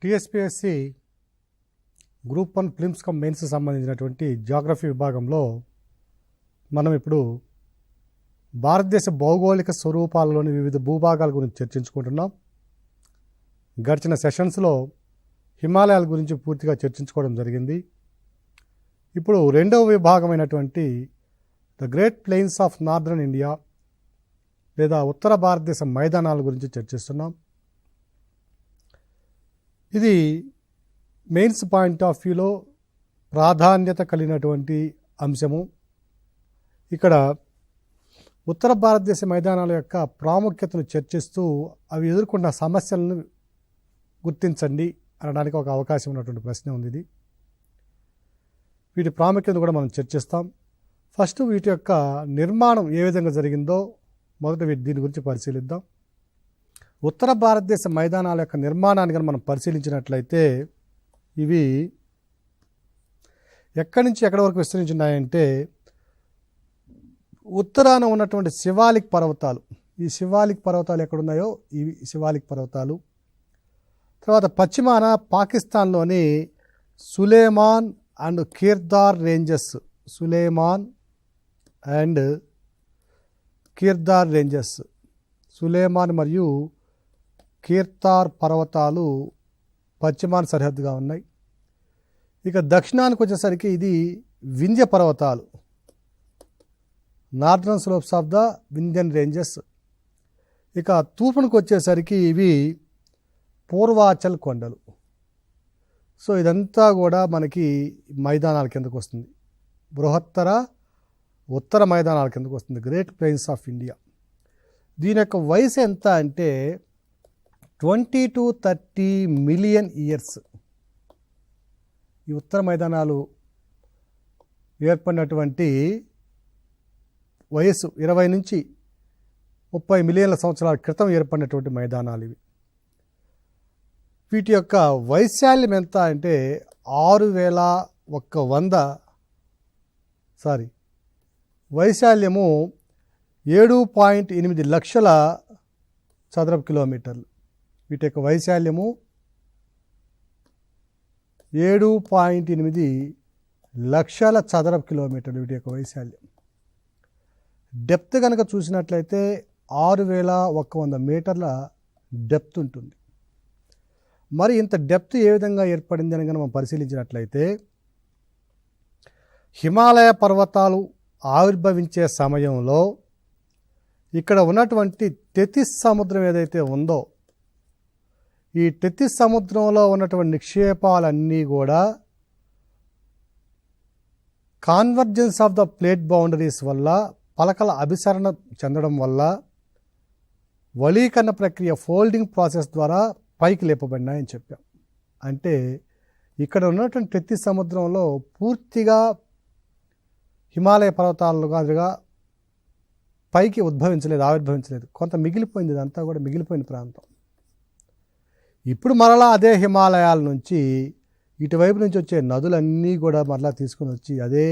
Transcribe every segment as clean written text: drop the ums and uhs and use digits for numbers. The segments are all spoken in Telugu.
TSPSC group 1 prelims come mains సంబంధించినటువంటి జాగ్రఫీ విభాగంలో మనం ఇప్పుడు భారతదేశ భౌగోళిక స్వరూపాలలోని వివిధ భూభాగాల గురించి చర్చించుకుంటున్నాం. గడిచిన సెషన్స్లో హిమాలయాల గురించి పూర్తిగా చర్చించుకోవడం జరిగింది. ఇప్పుడు రెండవ విభాగమైనటువంటి the great plains of northern India లేదా ఉత్తర భారతదేశ మైదానాల గురించి చర్చిస్తున్నాం. ఇది మెయిన్స్ పాయింట్ ఆఫ్ వ్యూలో ప్రాధాన్యత కలిగినటువంటి అంశము. ఇక్కడ ఉత్తర భారతదేశ మైదానాల యొక్క ప్రాముఖ్యతను చర్చిస్తూ అవి ఎదుర్కొన్న సమస్యలను గుర్తించండి అనడానికి ఒక అవకాశం ఉన్నటువంటి ప్రశ్న ఉంది. ఇది వీటి ప్రాముఖ్యతను కూడా మనం చర్చిస్తాం. ఫస్ట్ వీటి యొక్క నిర్మాణం ఏ విధంగా జరిగిందో మొదట దీని గురించి పరిశీలిద్దాం. ఉత్తర భారతదేశ మైదానాల యొక్క నిర్మాణాన్ని కనుక మనం పరిశీలించినట్లయితే ఇవి ఎక్కడి నుంచి ఎక్కడి వరకు విస్తరించున్నాయంటే ఉత్తరాన ఉన్నటువంటి శివాలిక్ పర్వతాలు, ఈ శివాలిక్ పర్వతాలు ఎక్కడున్నాయో ఇవి శివాలిక్ పర్వతాలు. తర్వాత పశ్చిమాన పాకిస్తాన్లోని Sulaiman and Kirthar ranges, Sulaiman and Kirthar ranges, Sulaiman మరియు కీర్తార్ పర్వతాలు పశ్చిమాన సరిహద్దుగా ఉన్నాయి. ఇక దక్షిణానికి వచ్చేసరికి ఇది వింధ్య పర్వతాలు, northern slopes of the Vindhyan ranges. ఇక తూర్పునికి వచ్చేసరికి ఇవి పూర్వాచల్ కొండలు. సో ఇదంతా కూడా మనకి మైదానాల కిందకు వస్తుంది, బృహత్తర ఉత్తర మైదానాల కిందకు వస్తుంది, గ్రేట్ ప్లెయిన్స్ ఆఫ్ ఇండియా. దీని యొక్క వయసు ఎంత అంటే 20 to 30 మిలియన్ ఇయర్స్. ఈ ఉత్తర మైదానాలు ఏర్పడినటువంటి వయస్సు 20 నుంచి 30 మిలియన్ల సంవత్సరాల క్రితం ఏర్పడినటువంటి మైదానాలు ఇవి. వీటి యొక్క వైశాల్యం ఎంత అంటే 6100 వైశాల్యము 7.8 లక్షల చదరపు కిలోమీటర్లు. వీటి యొక్క వైశాల్యము 7.8 లక్షల చదరపు కిలోమీటర్లు వీటి యొక్క వైశాల్యం. డెప్త్ కనుక చూసినట్లయితే 6100 మీటర్ల డెప్త్ ఉంటుంది. మరి ఇంత డెప్త్ ఏ విధంగా ఏర్పడింది అని కనుక మనం పరిశీలించినట్లయితే హిమాలయ పర్వతాలు ఆవిర్భవించే సమయంలో ఇక్కడ ఉన్నటువంటి టెథిస్ సముద్రం ఏదైతే ఉందో ఈ టెథిస్ సముద్రంలో ఉన్నటువంటి నిక్షేపాలన్నీ కూడా convergence of the plate boundaries వల్ల, పలకల అభిసరణ చెందడం వల్ల, వలీకరణ ప్రక్రియ ఫోల్డింగ్ ప్రాసెస్ ద్వారా పైకి లేపబడినాయని చెప్పాం. అంటే ఇక్కడ ఉన్నటువంటి టెథిస్ సముద్రంలో పూర్తిగా హిమాలయ పర్వతాలుగా పైకి ఆవిర్భవించలేదు, కొంత మిగిలిపోయింది. ఇదంతా కూడా మిగిలిపోయిన ప్రాంతం. ఇప్పుడు మరలా అదే హిమాలయాల నుంచి ఇటువైపు నుంచి వచ్చే నదులన్నీ కూడా మరలా తీసుకుని వచ్చి అదే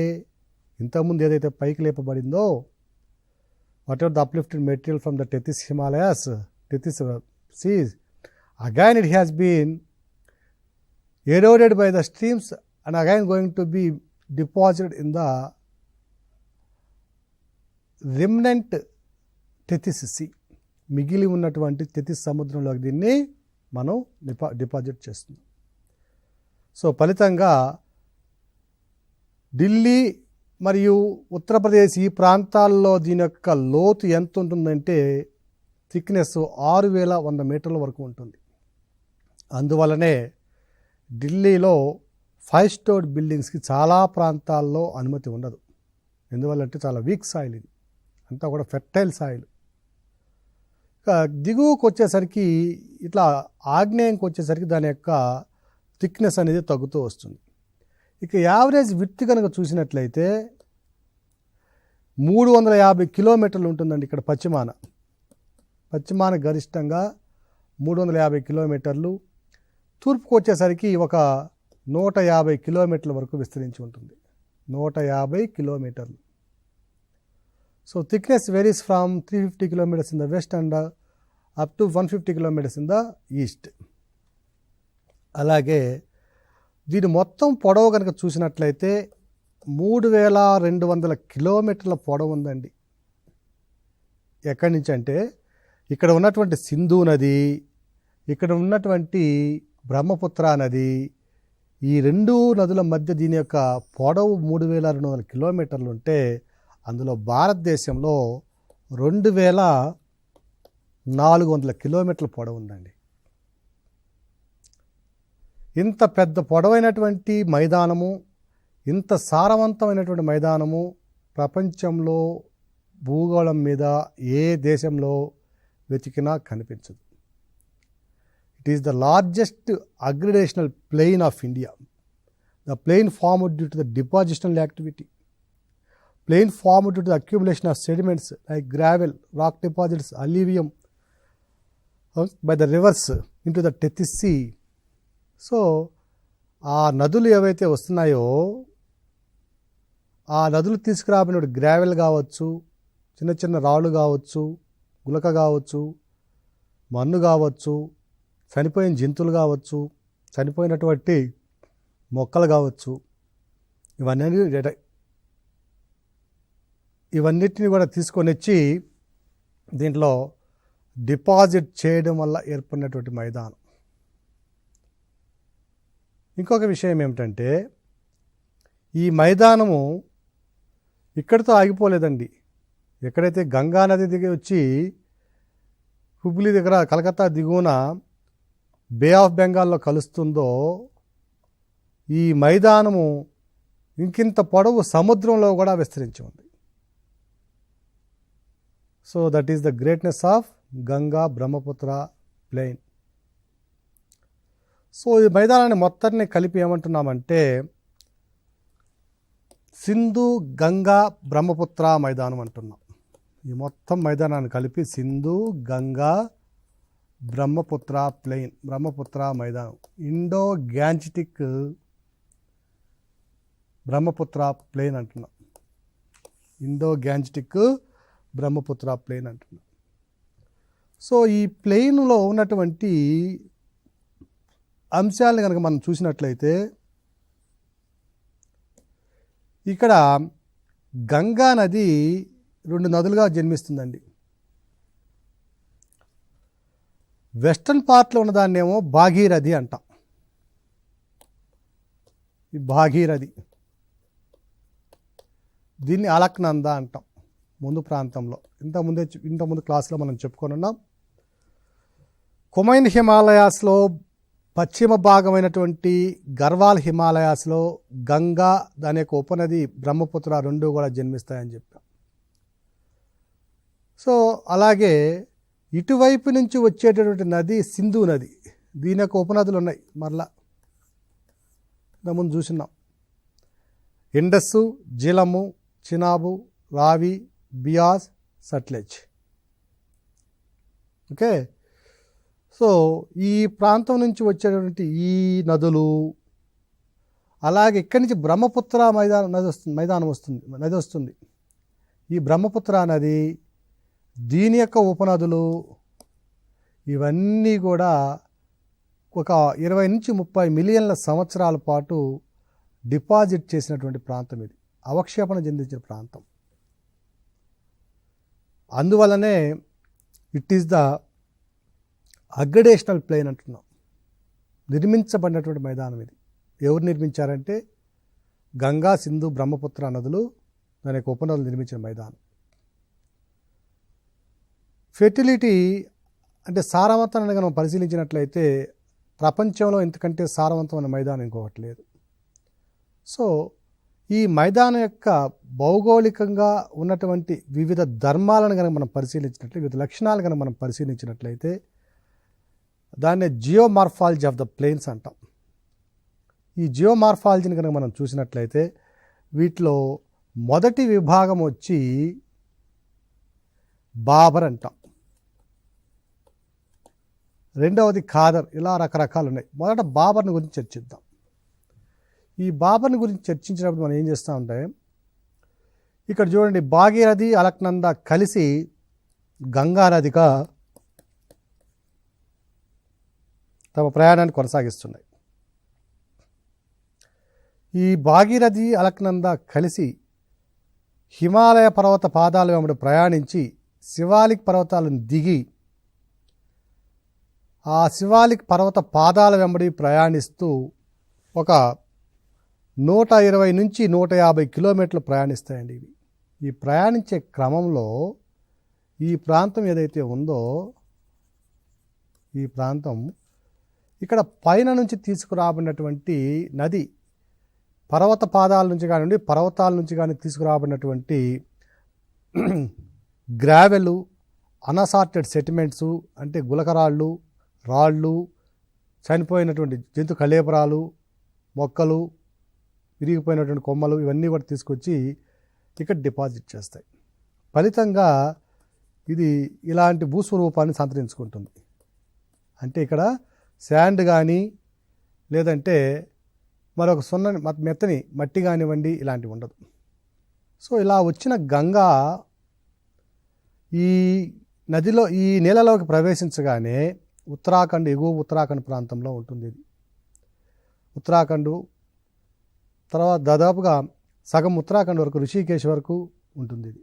ఇంతకుముందు ఏదైతే పైకి లేపబడిందో whatever the uplifted material from the Tethys Himalayas, Tethys seas, again it has been eroded by the streams and again going to be deposited in the remnant Tethys sea. మిగిలి ఉన్నటువంటి టెథిస్ సముద్రంలో దీన్ని మనం డిపాజిట్ చేస్తున్నాం. సో ఫలితంగా ఢిల్లీ మరియు ఉత్తరప్రదేశ్ ఈ ప్రాంతాల్లో దీని యొక్క లోతు ఎంత ఉంటుందంటే థిక్నెస్ 6100 మీటర్ల వరకు ఉంటుంది. అందువలనే ఢిల్లీలో 5 స్టోరీ బిల్డింగ్స్కి చాలా ప్రాంతాల్లో అనుమతి ఉండదు. ఎందువల్లంటే చాలా వీక్ సాయిల్, ఇది అంతా కూడా ఫెర్టైల్ సాయిల్. దిగువకు వచ్చేసరికి ఇట్లా ఆగ్నేయంకి వచ్చేసరికి దాని యొక్క థిక్నెస్ అనేది తగ్గుతూ వస్తుంది. ఇక యావరేజ్ విడ్త్ కనుక చూసినట్లయితే 350 కిలోమీటర్లు ఉంటుందండి. ఇక్కడ పశ్చిమాన గరిష్టంగా 350 కిలోమీటర్లు, తూర్పుకు వచ్చేసరికి ఒక 150 కిలోమీటర్ల వరకు విస్తరించి ఉంటుంది. 150 కిలోమీటర్లు. So thickness varies from 350 kilometers in the west and up to 150 kilometers in the east. అలాగే దీని మొత్తం పొడవు కనుక చూసినట్లయితే 3200 కిలోమీటర్ల పొడవు ఉందండి. ఎక్కడి నుంచి అంటే ఇక్కడ ఉన్నటువంటి సింధు నది, ఇక్కడ ఉన్నటువంటి బ్రహ్మపుత్ర నది, ఈ రెండు నదుల మధ్య దీని యొక్క పొడవు 3200 కిలోమీటర్లు ఉంటే అందులో భారతదేశంలో 2400 కిలోమీటర్ల పొడవు ఉందండి. ఇంత పెద్ద పొడవైనటువంటి మైదానము, ఇంత సారవంతమైనటువంటి మైదానము ప్రపంచంలో భూగోళం మీద ఏ దేశంలో వెతికినా కనిపించదు. It is the largest aggradational plain of India. The plain formed due to the depositional activity. Plain formed due to the accumulation of sediments like gravel, rock deposits, alluvium by the rivers into the Tethys Sea. So ఆ నదులు ఏవైతే వస్తున్నాయో ఆ నదులు తీసుకురాబడిన గ్రావెల్ కావచ్చు, చిన్న చిన్న రాళ్ళు కావచ్చు, గులక కావచ్చు, మన్ను కావచ్చు, చనిపోయిన జంతువులు కావచ్చు, చనిపోయినటువంటి మొక్కలు కావచ్చు, ఇవన్నిటిని కూడా తీసుకొని వచ్చి దీంట్లో డిపాజిట్ చేయడం వల్ల ఏర్పడినటువంటి మైదానం. ఇంకొక విషయం ఏమిటంటే ఈ మైదానము ఇక్కడితో ఆగిపోలేదండి. ఎక్కడైతే గంగా నది దిగి వచ్చి హుబ్లీ దగ్గర కలకత్తా దిగువన బే ఆఫ్ బెంగాల్లో కలుస్తుందో ఈ మైదానము ఇంకింత పొడవు సముద్రంలో కూడా విస్తరించి ఉంది. So that is the greatness of Ganga Brahmaputra plain. So ఈ మైదానాన్ని మొత్తాన్ని కలిపి ఏమంటున్నామంటే సింధు గంగా బ్రహ్మపుత్ర మైదానం అంటున్నాం. ఈ మొత్తం మైదానాన్ని కలిపి సింధు గంగా బ్రహ్మపుత్ర ప్లెయిన్, బ్రహ్మపుత్ర మైదానం, ఇండో గ్యాంజెటిక్ బ్రహ్మపుత్ర ప్లెయిన్ అంటున్నాం. ఇండో గ్యాంజెటిక్ బ్రహ్మపుత్ర ప్లెయిన్ అంటున్నాం. సో ఈ ప్లెయిన్లో ఉన్నటువంటి అంశాలను కనుక మనం చూసినట్లయితే ఇక్కడ గంగా నది 2 నదులుగా జన్మిస్తుందండి. వెస్టర్న్ పార్ట్లో ఉన్నదాన్నేమో భాగీరథి అంటాం. ఈ భాగీరథి, దీన్ని అలక్నంద అంటాం ముందు ప్రాంతంలో. ఇంతకుముందు క్లాసులో మనం చెప్పుకొని ఉన్నాం. కుమైన్ హిమాలయాస్లో పశ్చిమ భాగమైనటువంటి గర్వాల్ హిమాలయాస్లో గంగా, దాని యొక్క ఉపనది బ్రహ్మపుత్ర 2 కూడా జన్మిస్తాయని చెప్పాం. సో అలాగే ఇటువైపు నుంచి వచ్చేటటువంటి నది సింధు నది, దీని యొక్క ఉపనదులు ఉన్నాయి. మరలా ఇంతకుముందు చూసినాం. ఇండస్సు, జిలము, చినాబు, రావి, బియాస్, సట్లెజ్. ఓకే. సో ఈ ప్రాంతం నుంచి వచ్చేటువంటి ఈ నదులు, అలాగే ఇక్కడి నుంచి బ్రహ్మపుత్ర నది వస్తుంది. ఈ బ్రహ్మపుత్ర నది, దీని యొక్క ఉపనదులు, ఇవన్నీ కూడా ఒక 20 నుంచి 30 మిలియన్ల సంవత్సరాల పాటు డిపాజిట్ చేసినటువంటి ప్రాంతం. ఇది అవక్షేపణ చెందించిన ప్రాంతం. అందువల్లనే ఇట్ ఈస్ ద అగ్రిడేషనల్ ప్లెయిన్ అంటున్నాం. నిర్మించబడినటువంటి మైదానం ఇది. ఎవరు నిర్మించారంటే గంగా, సింధు, బ్రహ్మపుత్ర నదులు, దాని యొక్క ఉపనదులు నిర్మించిన మైదానం. ఫెర్టిలిటీ అంటే సారవంతాన్ని మనం పరిశీలించినట్లయితే ప్రపంచంలో ఇంతకంటే సారవంతమైన మైదానం ఇంకొకటి లేదు. సో ఈ మైదానం యొక్క భౌగోళికంగా ఉన్నటువంటి వివిధ ధర్మాలను కనుక మనం పరిశీలించినట్లయితే, వివిధ లక్షణాలు కనుక మనం పరిశీలించినట్లయితే దాన్ని జియోమార్ఫాలజీ ఆఫ్ ద ప్లెయిన్స్ అంటాం. ఈ జియోమార్ఫాలజీని కనుక మనం చూసినట్లయితే వీటిలో మొదటి విభాగం వచ్చి బాబర్ అంటాం, రెండవది ఖాదర్, ఇలా రకరకాలు ఉన్నాయి. మొదట బాబర్ని గురించి చర్చిద్దాం. ఈ బాబర్ని గురించి చర్చించినప్పుడు మనం ఏం చేస్తామంటే, ఇక్కడ చూడండి, భాగీరథి, అలక్నంద కలిసి గంగా నదిగా తమ ప్రయాణాన్ని కొనసాగిస్తున్నాయి. ఈ భాగీరథి అలక్నంద కలిసి హిమాలయ పర్వత పాదాల వెంబడి ప్రయాణించి శివాలిక్ పర్వతాలను దిగి ఆ శివాలిక్ పర్వత పాదాల వెంబడి ప్రయాణిస్తూ ఒక 120 నుంచి 150 కిలోమీటర్లు ప్రయాణిస్తాయండి ఇవి. ఈ ప్రయాణించే క్రమంలో ఈ ప్రాంతం ఏదైతే ఉందో ఈ ప్రాంతం ఇక్కడ పైన నుంచి తీసుకురాబడినటువంటి నది పర్వత పాదాల నుంచి కానివ్వండి పర్వతాల నుంచి కానీ తీసుకురాబడినటువంటి గ్రావెలు అన్అసార్టెడ్ సెటిమెంట్సు అంటే గులకరాళ్ళు రాళ్ళు చనిపోయినటువంటి జంతు కళేబరాలు మొక్కలు విరిగిపోయినటువంటి కొమ్మలు ఇవన్నీ కూడా తీసుకొచ్చి ఇక్కడ డిపాజిట్ చేస్తాయి. ఫలితంగా ఇది ఇలాంటి భూస్వరూపాన్ని సంతరించుకుంటుంది. అంటే ఇక్కడ శాండ్ కానీ లేదంటే మరొక సున్నని మెత్తని మట్టి కానివ్వండి ఇలాంటివి ఉండదు. సో ఇలా వచ్చిన గంగా ఈ నదిలో ఈ నీళ్ళలోకి ప్రవేశించగానే ఉత్తరాఖండ్ ఎగువ ఉత్తరాఖండ్ ప్రాంతంలో ఉంటుంది. ఇది ఉత్తరాఖండ్ తర్వాత దాదాపుగా సగం ఉత్తరాఖండ్ వరకు ఋషికేశ్ వరకు ఉంటుంది. ఇది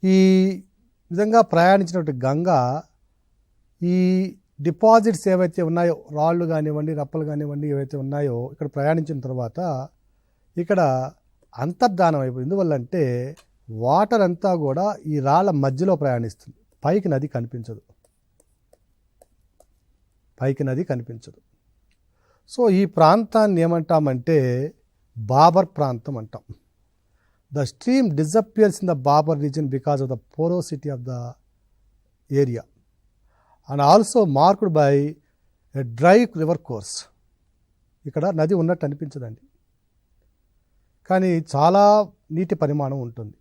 ఈ విధంగా ప్రయాణించినటువంటి గంగా ఈ డిపాజిట్స్ ఏవైతే ఉన్నాయో రాళ్ళు కానివ్వండి రప్పలు కానివ్వండి ఏవైతే ఉన్నాయో ఇక్కడ ప్రయాణించిన తర్వాత ఇక్కడ అంతర్ధానం అయిపోయింది. ఎందువల్లంటే వాటర్ అంతా కూడా ఈ రాళ్ళ మధ్యలో ప్రయాణిస్తుంది. పైకి నది కనిపించదు. సో ఈ ప్రాంతాన్ని ఏమంటామంటే బాబర్ ప్రాంతం అంటాం. The stream disappears in the Bhabar region because of the porosity of the area and also marked by a dry river course. ఇక్కడ నది ఉన్నట్టు అనిపించదండి, కానీ చాలా నీటి పరిమాణం ఉంటుంది.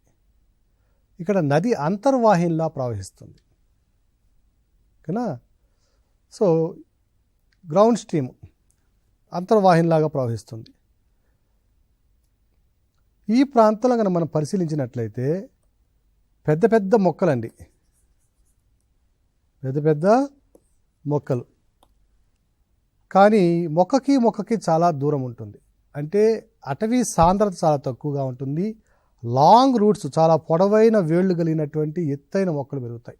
ఇక్కడ నది అంతర్వాహినిలా ప్రవహిస్తుంది కదా. సో గ్రౌండ్ స్ట్రీమ్ అంతర్వాహినిలాగా ప్రవహిస్తుంది. ఈ ప్రాంతంలో కనుక మనం పరిశీలించినట్లయితే పెద్ద పెద్ద మొక్కలండి, పెద్ద మొక్కలు, కానీ మొక్కకి చాలా దూరం ఉంటుంది. అంటే అటవీ సాంద్రత చాలా తక్కువగా ఉంటుంది. లాంగ్ రూట్స్ చాలా పొడవైన వేళ్ళు కలిగినటువంటి ఎత్తైన మొక్కలు పెరుగుతాయి.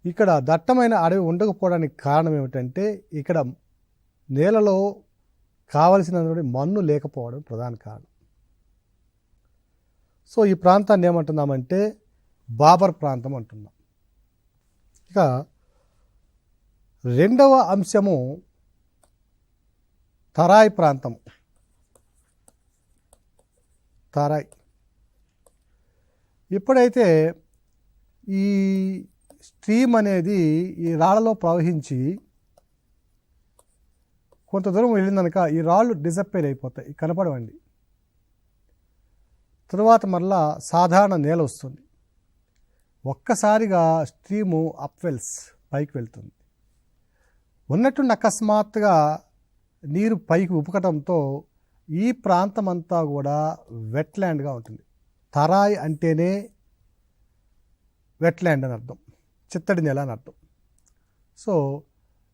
ఇక్కడ దట్టమైన అడవి ఉండకపోవడానికి కారణం ఏమిటంటే ఇక్కడ నేలలో కావలసినటువంటి మన్ను లేకపోవడం ప్రధాన కారణం. సో ఈ ప్రాంతాన్ని ఏమంటున్నామంటే బాబర్ ప్రాంతం అంటున్నాం. ఇక రెండవ అంశము తరాయ్ ప్రాంతం. తరాయ్ ఎప్పుడైతే ఈ స్ట్రీమ్ అనేది ఈ రాళ్ళలో ప్రవహించి కొంత దూరం వెళ్ళిందనక ఈ రాళ్ళు డిసప్పేర్ అయిపోతాయి, కనపడవండి. తరువాత మరలా సాధారణ నేల వస్తుంది. ఒక్కసారిగా స్ట్రీము అప్వెల్స్ పైకి వెళ్తుంది. ఉన్నట్టుండి అకస్మాత్తుగా నీరు పైకి ఉపుకటంతో ఈ ప్రాంతం అంతా కూడా వెట్లాండ్గా ఉంటుంది. తరాయ్ అంటేనే వెట్లాండ్ అని అర్థం, చిత్తడి నేల అని అర్థం. సో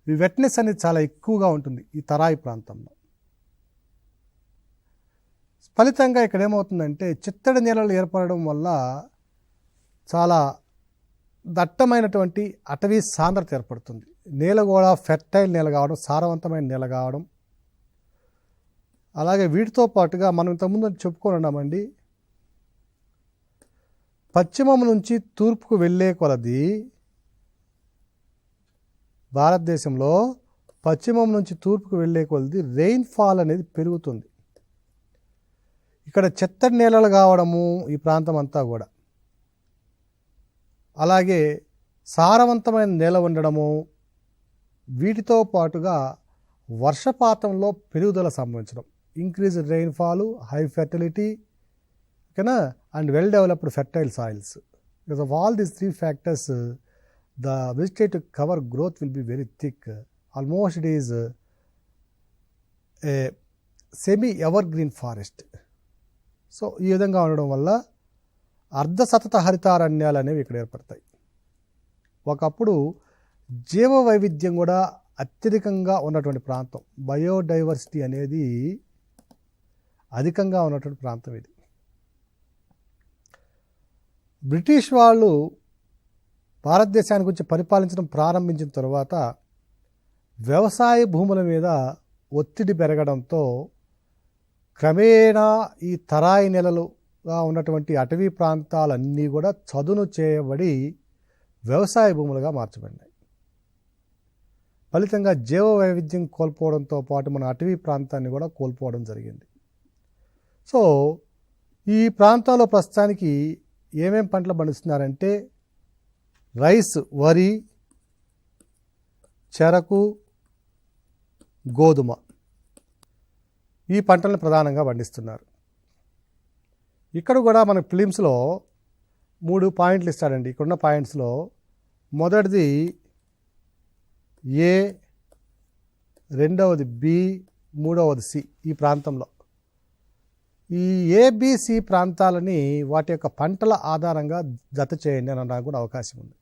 ఈ వెట్నెస్ అనేది చాలా ఎక్కువగా ఉంటుంది ఈ తరాయి ప్రాంతంలో. ఫలితంగా ఇక్కడ ఏమవుతుందంటే చిత్తడి నేలలు ఏర్పడడం వల్ల చాలా దట్టమైనటువంటి అటవీ సాంద్రత ఏర్పడుతుంది. నేల కూడా ఫెర్టైల్ నేల కావడం, సారవంతమైన నేల కావడం. అలాగే వీటితో పాటుగా మనం ఇంతకుముందు చెప్పుకొని ఉన్నామండి, పశ్చిమం నుంచి తూర్పుకు వెళ్ళే కొలది భారతదేశంలో పశ్చిమం నుంచి తూర్పుకు వెళ్ళే కొలది రెయిన్ఫాల్ అనేది పెరుగుతుంది. ఇక్కడ చిత్తడి నేలలు కావడము ఈ ప్రాంతం అంతా కూడా, అలాగే సారవంతమైన నేల ఉండడము, వీటితో పాటుగా వర్షపాతంలో పెరుగుదల సంభవించడం, ఇంక్రీజ్ రెయిన్ఫాల్, హై ఫెర్టిలిటీ, ఓకేనా, and well developed fertile soils. Because of all these three factors the vegetative cover growth will be very thick. Almost it is a semi evergreen forest. So ఈ విధంగా ఉండడం వల్ల అర్ధ సతత హరితారణ్యాలు అనేవి ఇక్కడ ఏర్పడతాయి. ఒకప్పుడు జీవ వైవిధ్యం కూడా అత్యధికంగా ఉన్నటువంటి ప్రాంతం, బయోడైవర్సిటీ అనేది అధికంగా ఉన్నటువంటి ప్రాంతం ఇది. బ్రిటిష్ వాళ్ళు భారతదేశానికి వచ్చి పరిపాలించడం ప్రారంభించిన తర్వాత వ్యవసాయ భూముల మీద ఒత్తిడి పెరగడంతో క్రమేణా ఈ తరాయి నెలలుగా ఉన్నటువంటి అటవీ ప్రాంతాలన్నీ కూడా చదును చేయబడి వ్యవసాయ భూములుగా మార్చబడినాయి. ఫలితంగా జీవ వైవిధ్యం కోల్పోవడంతో పాటు మన అటవీ ప్రాంతాన్ని కూడా కోల్పోవడం జరిగింది. సో ఈ ప్రాంతాల్లో ప్రస్తుతానికి ఏమేం పంటలు పండిస్తున్నారంటే రైస్, వరి, చెరకు, గోధుమ ఈ పంటలను ప్రధానంగా పండిస్తున్నారు. ఇక్కడ కూడా మన ఫిలిమ్స్లో 3 పాయింట్లు ఇస్తాడండి. ఇక్కడున్న పాయింట్స్లో మొదటిది ఏ, రెండవది బి, మూడవది సి. ఈ ప్రాంతంలో ఈ ఏబిసి ప్రాంతాలని వాటి యొక్క పంటల ఆధారంగా జత చేయండి అని అనడానికి కూడా అవకాశం ఉంది.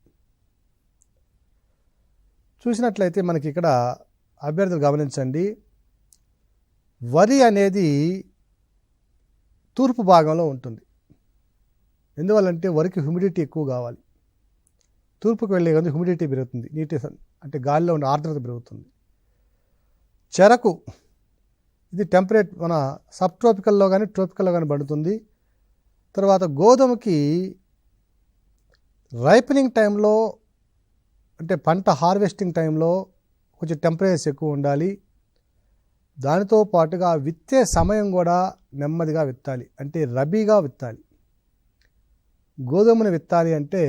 చూసినట్లయితే మనకి ఇక్కడ అభ్యర్థులు గమనించండి, వరి అనేది తూర్పు భాగంలో ఉంటుంది. ఎందువల్లంటే వరికి హ్యూమిడిటీ ఎక్కువ కావాలి. తూర్పుకు వెళ్ళే కొద్ది హ్యూమిడిటీ పెరుగుతుంది, నీటి అంటే గాలిలో ఉండే ఆర్ద్రత పెరుగుతుంది. చెరకు ఇది టెంపరేట్ మన సబ్ ట్రోపికల్లో కానీ ట్రోపికల్లో కానీ పండుతుంది. తర్వాత గోధుమకి రైపనింగ్ టైంలో అంటే పంట హార్వెస్టింగ్ టైంలో కొంచెం టెంపరేచర్ ఎక్కువ ఉండాలి. దానితో పాటుగా విత్తే సమయం కూడా నెమ్మదిగా విత్తాలి, అంటే రబీగా విత్తాలి. గోధుమని విత్తాలి అంటే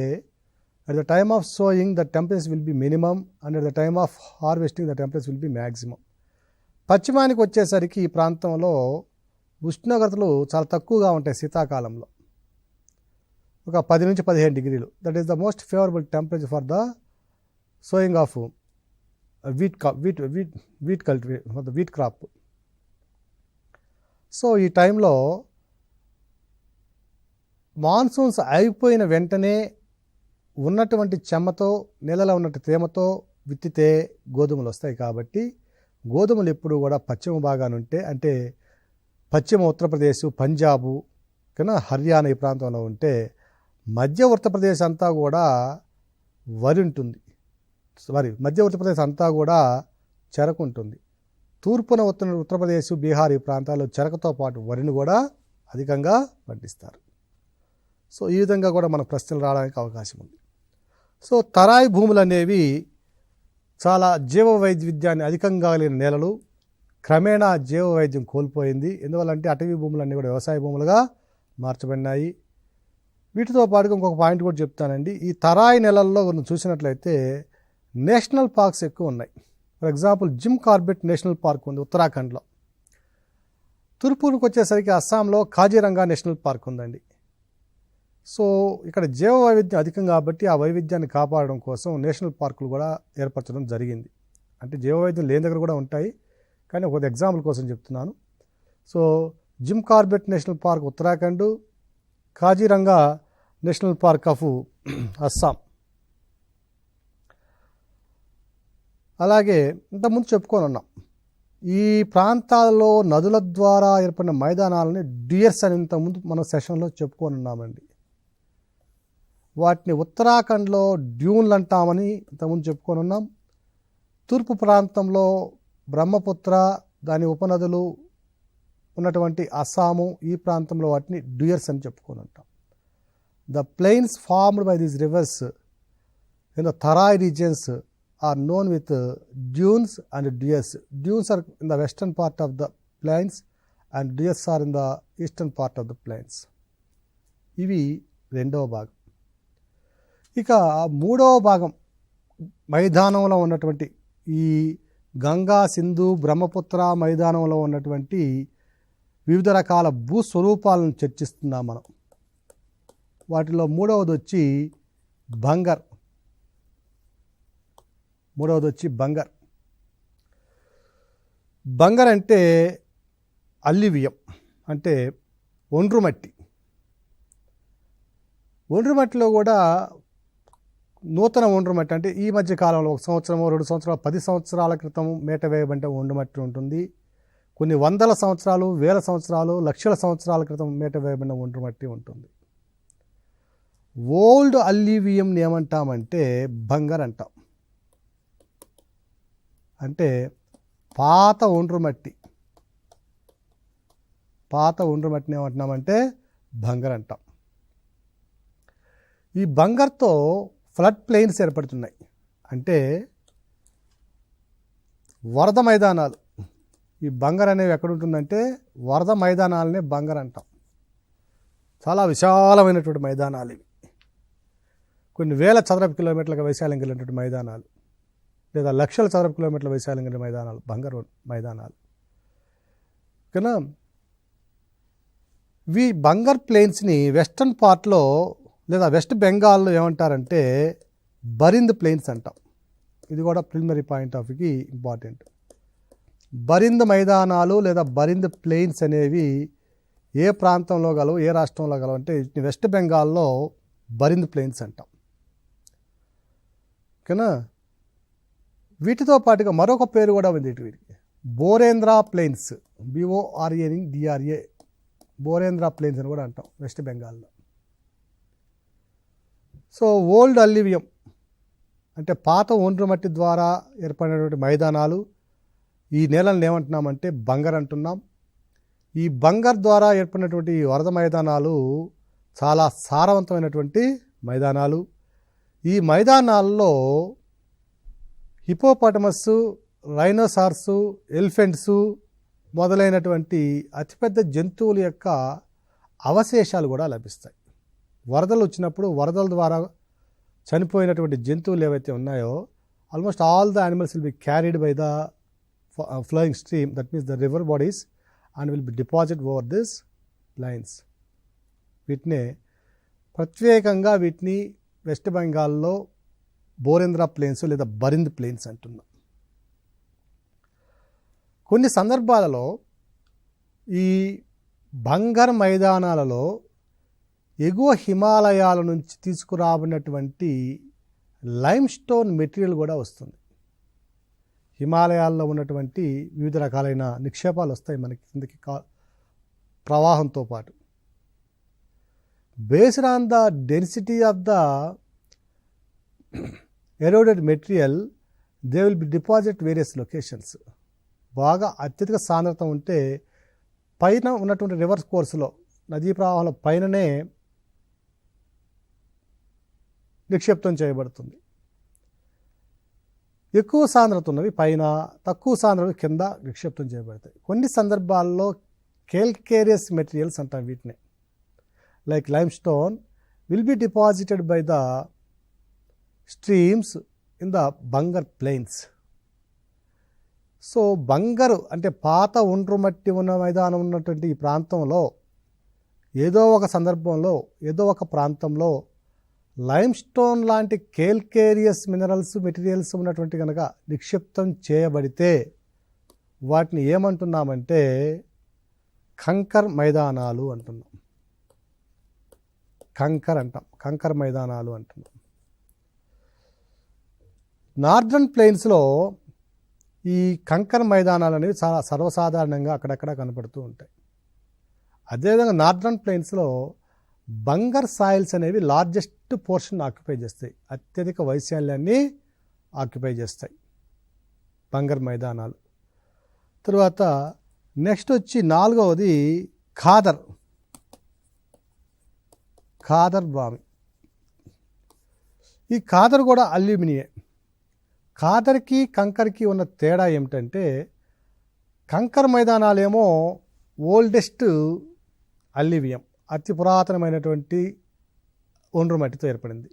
at the time of sowing the temperature will be minimum and at the time of harvesting the temperature will be maximum. పశ్చిమానికి వచ్చేసరికి ఈ ప్రాంతంలో ఉష్ణోగ్రతలు చాలా తక్కువగా ఉంటాయి. శీతాకాలంలో ఒక 10 నుంచి 15 డిగ్రీలు. That is the most favourable temperature for the sowing of wheat crop. So ఈ టైంలో మాన్సూన్స్ అయిపోయిన వెంటనే ఉన్నటువంటి చెమ్మతో, నెలలో ఉన్నట్టు తేమతో విత్తితే గోధుమలు వస్తాయి. కాబట్టి గోధుమలు ఎప్పుడు కూడా పశ్చిమ భాగానుంటే, అంటే పశ్చిమ ఉత్తరప్రదేశ్, పంజాబు కన్నా హర్యానా ఈ ప్రాంతంలో ఉంటే, మధ్య ఉత్తరప్రదేశ్ అంతా కూడా వరి ఉంటుంది. మధ్య ఉత్తరప్రదేశ్ అంతా కూడా చెరకు ఉంటుంది. తూర్పున ఉత్తరప్రదేశ్, బీహార్ ఈ ప్రాంతాల్లో చెరకుతో పాటు వరిని కూడా అధికంగా పండిస్తారు. సో ఈ విధంగా కూడా మన ప్రశ్నలు రావడానికి అవకాశం ఉంది. సో తరాయి భూములు అనేవి చాలా జీవ వైవిధ్యాన్ని అధికంగా కలిగిన నేలలు. క్రమేణా జీవ వైవిధ్యం కోల్పోయింది. ఎందువల్లంటే అటవీ భూములన్నీ కూడా వ్యవసాయ భూములుగా మార్చబడినాయి. వీటితో పాటుగా ఇంకొక పాయింట్ కూడా చెప్తానండి. ఈ తరాయి నెలల్లో మనం చూసినట్లయితే నేషనల్ పార్క్స్ ఎక్కువ ఉన్నాయి. For example Jim Corbett national park ఉంది ఉత్తరాఖండ్లో. తూర్పునికి వచ్చేసరికి అస్సాంలో కాజీరంగా నేషనల్ పార్క్ ఉందండి. సో ఇక్కడ జీవ వైవిధ్యం అధికం కాబట్టి ఆ వైవిధ్యాన్ని కాపాడడం కోసం నేషనల్ పార్కులు కూడా ఏర్పరచడం జరిగింది. అంటే జీవ వైవిధ్యం లేని దగ్గర కూడా ఉంటాయి, కానీ ఒక ఎగ్జాంపుల్ కోసం చెప్తున్నాను. So Jim Corbett national park Uttarakhand, Kaziranga national park of Assam. అలాగే ఇంతకుముందు చెప్పుకొని ఉన్నాం, ఈ ప్రాంతాల్లో నదుల ద్వారా ఏర్పడిన మైదానాలని డ్యూయర్స్ అని ఇంతకుముందు మన సెషన్లో చెప్పుకొని ఉన్నామండి. వాటిని ఉత్తరాఖండ్లో డ్యూన్లు అంటామని ఇంతకుముందు చెప్పుకొని ఉన్నాం. తూర్పు ప్రాంతంలో బ్రహ్మపుత్ర, దాని ఉపనదులు ఉన్నటువంటి అస్సాము ఈ ప్రాంతంలో వాటిని డ్యూయర్స్ అని చెప్పుకొని ఉంటాం. The plains formed by these rivers in the Terai regions are known with dunes and duyers. Dunes are in the western part of the plains and duyers are in the eastern part of the plains. ఇవి రెండవ భాగం. ఇక మూడవ భాగం మైదానంలో ఉన్నటువంటి ఈ గంగా, సింధు, బ్రహ్మపుత్ర మైదానంలో ఉన్నటువంటి వివిధ రకాల భూస్వరూపాలను చర్చిస్తున్నాం మనం. వాటిలో మూడవది వచ్చి బంగర్. బంగర్. బంగర్ అంటే అల్లివియం, అంటే ఒండ్రుమట్టి. ఒండ్రుమట్టిలో కూడా నూతన ఒండ్రుమట్టి, అంటే ఈ మధ్య కాలంలో 1 సంవత్సరమో 2 సంవత్సరాలు 10 సంవత్సరాల క్రితం మేట వేయబడిన ఒండ్రుమట్టి ఉంటుంది. కొన్ని వందల సంవత్సరాలు, వేల సంవత్సరాలు, లక్షల సంవత్సరాల క్రితం మేట వేయబడిన ఒండ్రు మట్టి ఉంటుంది. ఓల్డ్ అల్యూవియంని ఏమంటామంటే బంగర్ అంటాం. అంటే పాత ఒండ్రు మట్టి. పాత ఒండ్రు మట్టిని ఏమంటున్నామంటే బంగర్ అంటాం. ఈ బంగర్తో ఫ్లడ్ ప్లెయిన్స్ ఏర్పడుతున్నాయి. అంటే వరద మైదానాలు. ఈ బంగర్ అనేవి ఎక్కడుంటుందంటే వరద మైదానాలనే బంగర్ అంటాం. చాలా విశాలమైనటువంటి మైదానాలు ఇవి. కొన్ని వేల చదరపు కిలోమీటర్ల వైశాల్యం కలిగినటువంటి మైదానాలు, లేదా లక్షల చదరపు కిలోమీటర్ల వైశాల్యం కలిగిన మైదానాలు బంగర్ మైదానాలు. ఓకేనా? ఈ బంగర్ ప్లెయిన్స్ని వెస్టర్న్ పార్ట్లో లేదా వెస్ట్ బెంగాల్లో ఏమంటారంటే బరింద్ ప్లెయిన్స్ అంటాం. ఇది కూడా ప్రిలిమినరీ పాయింట్ ఆఫ్ వ్యూకి ఇంపార్టెంట్. బరింద్ మైదానాలు లేదా బరింద్ ప్లెయిన్స్ అనేవి ఏ ప్రాంతంలో గలవు, ఏ రాష్ట్రంలో గలవు అంటే వెస్ట్ బెంగాల్లో బరింద్ ప్లెయిన్స్ అంటాం. ఓకేనా? వీటితో పాటుగా మరొక పేరు కూడా ఉంది వీటికి, బోరేంద్ర ప్లెయిన్స్. BORANDRA, బోరేంద్ర ప్లెయిన్స్ అని కూడా అంటాం వెస్ట్ బెంగాల్లో. సో ఓల్డ్ అల్యూవియం అంటే పాత ఒండ్రు మట్టి ద్వారా ఏర్పడినటువంటి మైదానాలు, ఈ నేలలను ఏమంటున్నామంటే బంగర్ అంటున్నాం. ఈ బంగర్ ద్వారా ఏర్పడినటువంటి వరద మైదానాలు చాలా సారవంతమైనటువంటి మైదానాలు. ఈ మైదానాల్లో హిపోపాటమస్, రైనోసార్స్, ఎలిఫెంట్స్ మొదలైనటువంటి అతిపెద్ద జంతువుల యొక్క అవశేషాలు కూడా లభిస్తాయి. వరదలు వచ్చినప్పుడు వరదల ద్వారా చనిపోయినటువంటి జంతువులు ఏవైతే ఉన్నాయో almost all the animals will be carried by the flowing stream, that means the river bodies, and will be deposit over this lines. వీటిని ప్రత్యేకంగా వెస్ట్ బెంగాల్లో బోరేంద్ర ప్లెయిన్స్ లేదా బరింద్ ప్లెయిన్స్ అంటున్నాం. కొన్ని సందర్భాలలో ఈ బంగర్ మైదానాలలో ఎగువ హిమాలయాల నుంచి తీసుకురాబడినటువంటి లైమ్ స్టోన్ మెటీరియల్ కూడా వస్తుంది. హిమాలయాల్లో ఉన్నటువంటి వివిధ రకాలైన నిక్షేపాలు వస్తాయి మనకి కిందకి ప్రవాహంతో పాటు. Based on the density of the eroded material they will be deposit various locations. బాగా అత్యధిక సాంద్రత ఉంటే పైన ఉన్నటువంటి రివర్ కోర్సులో, నదీ ప్రవాహంలో పైననే నిక్షిప్తం చేయబడుతుంది. ఎక్కువ సాంద్రత ఉన్నవి పైన, తక్కువ సాంద్రత కింద నిక్షిప్తం చేయబడతాయి. కొన్ని సందర్భాల్లో కేల్కేరియస్ మెటీరియల్స్ అంటాం వీటిని, like limestone will be deposited by the streams in the Bhangar plains. So Bhangar అంటే పాత ఒండ్రు మట్టి ఉన్న మైదానం ఉన్నటువంటి ఈ ప్రాంతంలో ఏదో ఒక సందర్భంలో, ఏదో ఒక ప్రాంతంలో లైమ్ స్టోన్ లాంటి కేల్కేరియస్ మెటీరియల్స్ ఉన్నటువంటి కనుక నిక్షిప్తం చేయబడితే వాటిని ఏమంటున్నామంటే కంకర్ మైదానాలు అంటున్నాం. కంకర్ అంటాం, కంకర్ మైదానాలు అంటున్నాం. నార్దర్న్ ప్లెయిన్స్లో ఈ కంకర్ మైదానాలు అనేవి చాలా సర్వసాధారణంగా అక్కడక్కడ కనపడుతూ ఉంటాయి. అదేవిధంగా నార్దర్న్ ప్లెయిన్స్లో బంగర్ సాయిల్స్ అనేవి లార్జెస్ట్ పోర్షన్ ఆక్యుపై చేస్తాయి, అత్యధిక వైశాల్యాన్ని ఆక్యుపై చేస్తాయి బంగర్ మైదానాలు. తరువాత నెక్స్ట్ వచ్చి 4వది ఖాదర్ భూమి. ఈ ఖాదర్ కూడా అల్యూమినియే. ఖాదర్కి కంకర్కి ఉన్న తేడా ఏమిటంటే కంకర్ మైదానాలేమో ఓల్డెస్ట్ అల్యూవియం, అతి పురాతనమైనటువంటి ఒండ్రు మట్టితో ఏర్పడింది.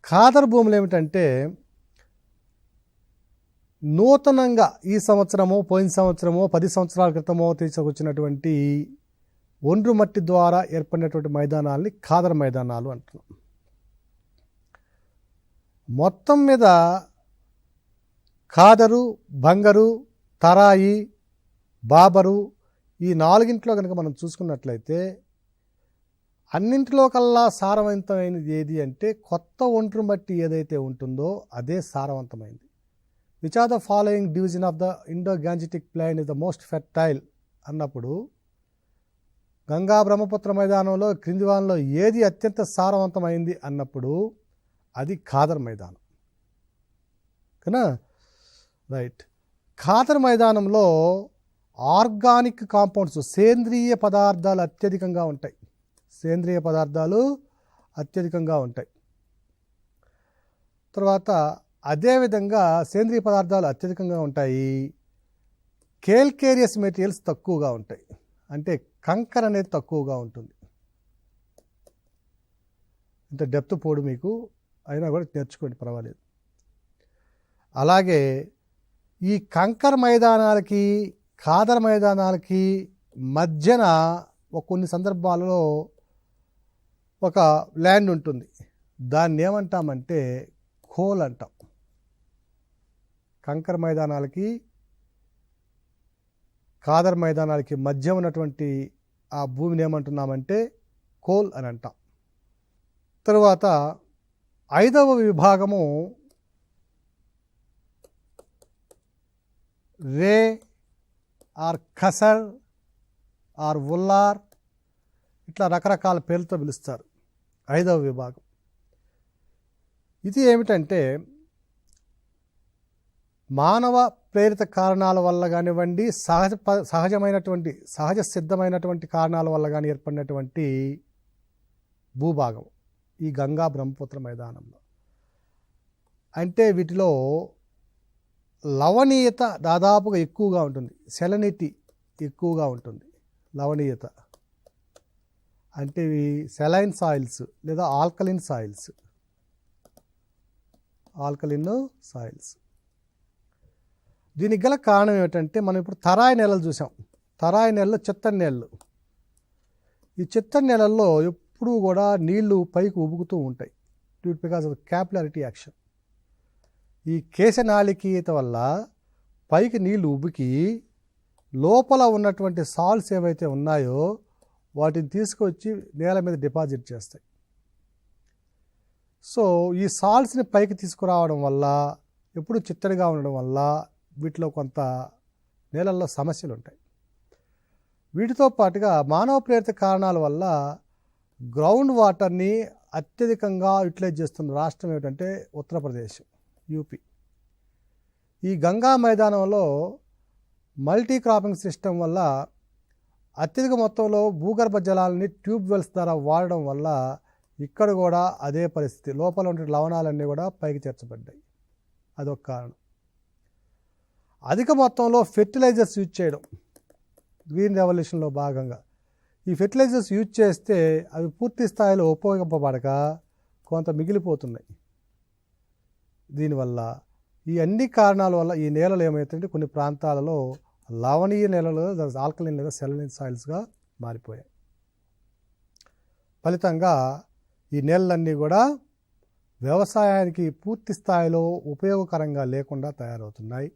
ఖాదర్ భూములు ఏమిటంటే నూతనంగా ఈ సంవత్సరమో, పోయిన సంవత్సరమో, 10 సంవత్సరాల క్రితమో తీసుకొచ్చినటువంటి ఒండ్రు మట్టి ద్వారా ఏర్పడినటువంటి మైదానాల్ని ఖాదర్ మైదానాలు అంటున్నాం. మొత్తం మీద ఖాదరు, బంగరు, తరాయి, బాబరు ఈ 4 కనుక మనం చూసుకున్నట్లయితే అన్నింటిలో కల్లా సారవంతమైనది ఏది అంటే కొత్త ఒండ్రు మట్టి ఏదైతే ఉంటుందో అదే సారవంతమైంది. Which are the following division of the Indo Gangetic plain is the most fertile అన్నప్పుడు గంగా బ్రహ్మపుత్ర మైదానంలో క్రింది వానలో ఏది అత్యంత సారవంతమైంది అన్నప్పుడు అది ఖాదర్ మైదానం కనా రైట్. ఖాదర్ మైదానంలో ఆర్గానిక్ కాంపౌండ్స్ సేంద్రియ పదార్థాలు అత్యధికంగా ఉంటాయి. సేంద్రియ పదార్థాలు అత్యధికంగా ఉంటాయి. తర్వాత అదేవిధంగా సేంద్రియ పదార్థాలు అత్యధికంగా ఉంటాయి. కేల్కేరియస్ మెటీరియల్స్ తక్కువగా ఉంటాయి. అంటే కంకర అనేది తక్కువగా ఉంటుంది. ఇంత డెప్త్ పోడు మీకు అయినా కూడా నేర్చుకోండి, పర్వాలేదు. అలాగే ఈ కంకర మైదానాలకి ఖాదర్ మైదానాలకి మధ్యన కొన్ని సందర్భాలలో ఒక ల్యాండ్ ఉంటుంది. దాన్ని ఏమంటామంటే కోల్ అంటాం. కంకర మైదానాలకి ఖాదర్ మైదానాలకి మధ్య ఉన్నటువంటి ఆ భూమిని ఏమంటున్నామంటే కోల్ అని అంటాం. తరువాత 5వ విభాగము రే ఆర్ ఖసర్ ఆర్ ఉల్లార్, ఇట్లా రకరకాల పేర్లతో పిలుస్తారు. 5వ విభాగం ఇది ఏమిటంటే మానవ ప్రేరిత కారణాల వల్ల కానివ్వండి, సహజ సిద్ధమైనటువంటి కారణాల వల్ల కానీ ఏర్పడినటువంటి భూభాగం ఈ గంగా బ్రహ్మపుత్ర మైదానంలో. అంటే వీటిలో లవణీయత దాదాపుగా ఎక్కువగా ఉంటుంది, సెలనిటీ ఎక్కువగా ఉంటుంది. లవణీయత అంటే ఇవి సెలైన్ సాయిల్స్ లేదా ఆల్కలిన్ సాయిల్స్. దీనికి గల కారణం ఏమిటంటే మనం ఇప్పుడు తరాయి నేలలు చూసాం. తరాయి నేలలో చిత్తడి నేలలు. ఈ చిత్తడి నేలల్లో ఎప్పుడూ కూడా నీళ్లు పైకి ఉబుకుతూ ఉంటాయి, బికాస్ ఆఫ్ క్యాపిలారిటీ యాక్షన్. ఈ కేశనాళికీయత వల్ల పైకి నీళ్లు ఉబికి లోపల ఉన్నటువంటి సాల్ట్స్ ఏవైతే ఉన్నాయో వాటిని తీసుకొచ్చి నేల మీద డిపాజిట్ చేస్తాయి. సో ఈ సాల్ట్స్ని పైకి తీసుకురావడం వల్ల, ఎప్పుడు చిత్తడిగా ఉండడం వల్ల వీటిలో కొంత నేలల్లో సమస్యలు ఉంటాయి. వీటితో పాటుగా మానవ ప్రేరిత కారణాల వల్ల గ్రౌండ్ వాటర్ని అత్యధికంగా యూటిలైజ్ చేస్తున్న రాష్ట్రం ఏమిటంటే ఉత్తరప్రదేశ్, యూపీ. ఈ గంగా మైదానంలో మల్టీ క్రాపింగ్ సిస్టమ్ వల్ల అత్యధిక మొత్తంలో భూగర్భ జలాలని ట్యూబ్ వెల్స్ ద్వారా వాడడం వల్ల ఇక్కడ కూడా అదే పరిస్థితి. లోపల ఉండే లవణాలన్నీ కూడా పైకి చేర్చబడ్డాయి. అదొక కారణం. అధిక మొత్తంలో ఫెర్టిలైజర్స్ యూజ్ చేయడం గ్రీన్ రెవల్యూషన్లో భాగంగా. ఈ ఫెర్టిలైజర్స్ యూజ్ చేస్తే అవి పూర్తి స్థాయిలో ఉపయోగింపబడక కొంత మిగిలిపోతున్నాయి. దీనివల్ల ఈ అన్ని కారణాల వల్ల ఈ నేలలు ఏమవుతుంటే కొన్ని ప్రాంతాలలో లవణీయ నేలలు ఆల్కలైన్ లేదా సెలైన్ సాయిల్స్గా మారిపోయాయి. ఫలితంగా ఈ నేలలన్నీ కూడా వ్యవసాయానికి పూర్తి స్థాయిలో ఉపయోగకరంగా లేకుండా తయారవుతున్నాయి.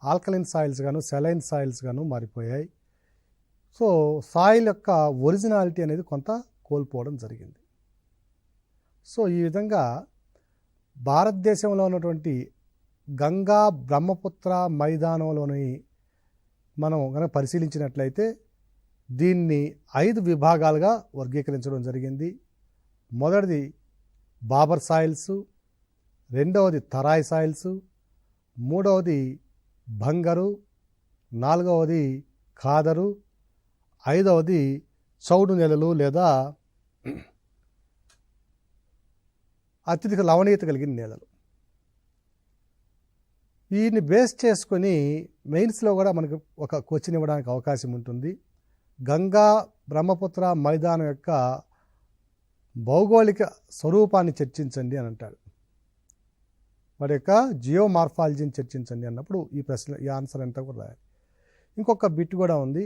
ఆల్కలైన్ సాయిల్స్ గాను సెలైన్ సాయిల్స్ గాను మారిపోయాయి. సో సాయిల్ యొక్క ఒరిజినాలిటీ అనేది కొంత కోల్పోవడం జరిగింది. సో ఈ విధంగా భారతదేశంలో ఉన్నటువంటి గంగా బ్రహ్మపుత్ర మైదానంలోని మనం కనుక పరిశీలించినట్లయితే దీన్ని 5 విభాగాలుగా వర్గీకరించడం జరిగింది. మొదటిది బాబర్ సాయిల్స్, రెండవది తరాయ్ సాయిల్స్, మూడవది బంగరు, నాలుగవది ఖాదరు, 5వది చౌడు నేలలు లేదా అత్యధిక లవణీయత కలిగిన నేలలు. వీటిని బేస్ చేసుకొని మెయిన్స్లో కూడా మనకు ఒక క్వశ్చన్ ఇవ్వడానికి అవకాశం ఉంటుంది. గంగా బ్రహ్మపుత్ర మైదానం యొక్క భౌగోళిక స్వరూపాన్ని చర్చించండి అని అంటాడు. వాటి యొక్క జియోమార్ఫాలజీని చర్చించండి అన్నప్పుడు ఈ ఆన్సర్ అంతా కూడా రాయాలి. ఇంకొక బిట్ కూడా ఉంది,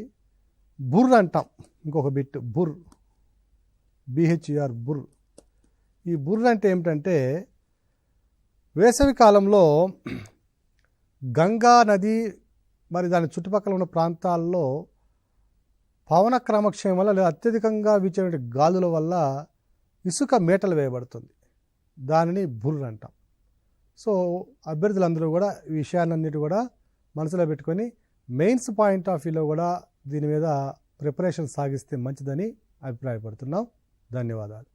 బుర్ అంటాం. ఇంకొక బిట్ బుర్, బిహెచ్ఈఆర్ బుర్. ఈ బుర్ అంటే ఏమిటంటే వేసవి కాలంలో గంగా నది మరి దాని చుట్టుపక్కల ఉన్న ప్రాంతాల్లో పవన క్రమక్షయం వల్ల లేదా అత్యధికంగా వీచే గాలుల వల్ల ఇసుక మేటలు వేయబడుతుంది. దానిని బుర్ అంటాం. సో అభ్యర్థులందరూ కూడా ఈ విషయాలన్నిటి కూడా మనసులో పెట్టుకొని మెయిన్స్ పాయింట్ ఆఫ్ వ్యూలో కూడా దీని మీద ప్రిపరేషన్ సాగిస్తే మంచిదని అభిప్రాయపడుతున్నాం. ధన్యవాదాలు.